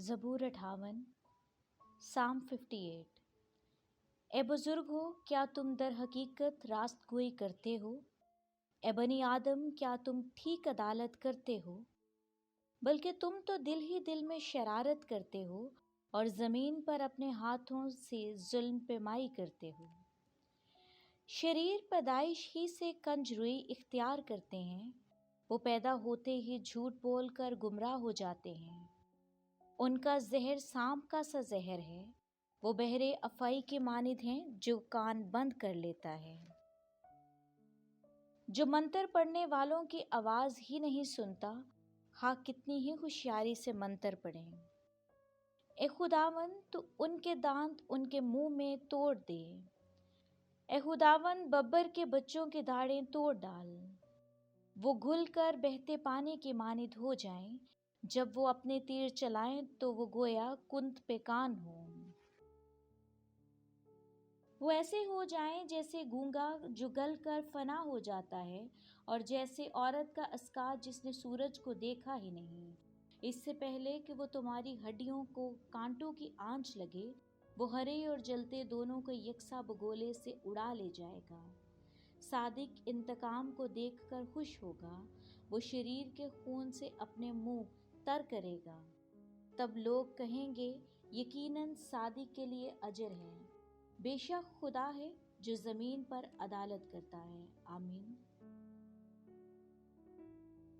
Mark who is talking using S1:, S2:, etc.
S1: زبور 58 سام 58۔ اے بزرگ ہو، کیا تم در حقیقت راست گوئی کرتے ہو؟ اے بنی آدم، کیا تم ٹھیک عدالت کرتے ہو؟ بلکہ تم تو دل ہی دل میں شرارت کرتے ہو اور زمین پر اپنے ہاتھوں سے ظلم پیمائی کرتے ہو۔ شریر پیدائش ہی سے کنج روئی اختیار کرتے ہیں، وہ پیدا ہوتے ہی جھوٹ بول کر گمراہ ہو جاتے ہیں۔ ان کا زہر سانپ کا سا زہر ہے، وہ بہرے افعی کے مانند ہیں جو کان بند کر لیتا ہے، جو منتر پڑھنے والوں کی آواز ہی نہیں سنتا، ہاں کتنی ہی ہوشیاری سے منتر پڑھیں۔ اے خداوند، تو ان کے دانت ان کے منہ میں توڑ دے، اے خداوند ببر کے بچوں کے داڑیں توڑ ڈال، وہ گھل کر بہتے پانی کے مانند ہو جائیں، جب وہ اپنے تیر چلائیں تو وہ گویا کنت پیکان ہوں۔ وہ ایسے ہو جائیں جیسے گونگا جو گل کر فنا ہو جاتا ہے، اور جیسے عورت کا اسکات جس نے سورج کو دیکھا ہی نہیں۔ اس سے پہلے کہ وہ تمہاری ہڈیوں کو کانٹوں کی آنچ لگے، وہ ہرے اور جلتے دونوں کو یکساں بگولے سے اڑا لے جائے گا۔ صادق انتقام کو دیکھ کر خوش ہوگا، وہ شریر کے خون سے اپنے منہ تر کرے گا۔ تب لوگ کہیں گے، یقیناً صادق کے لیے اجر ہے، بے شک خدا ہے جو زمین پر عدالت کرتا ہے۔ آمین۔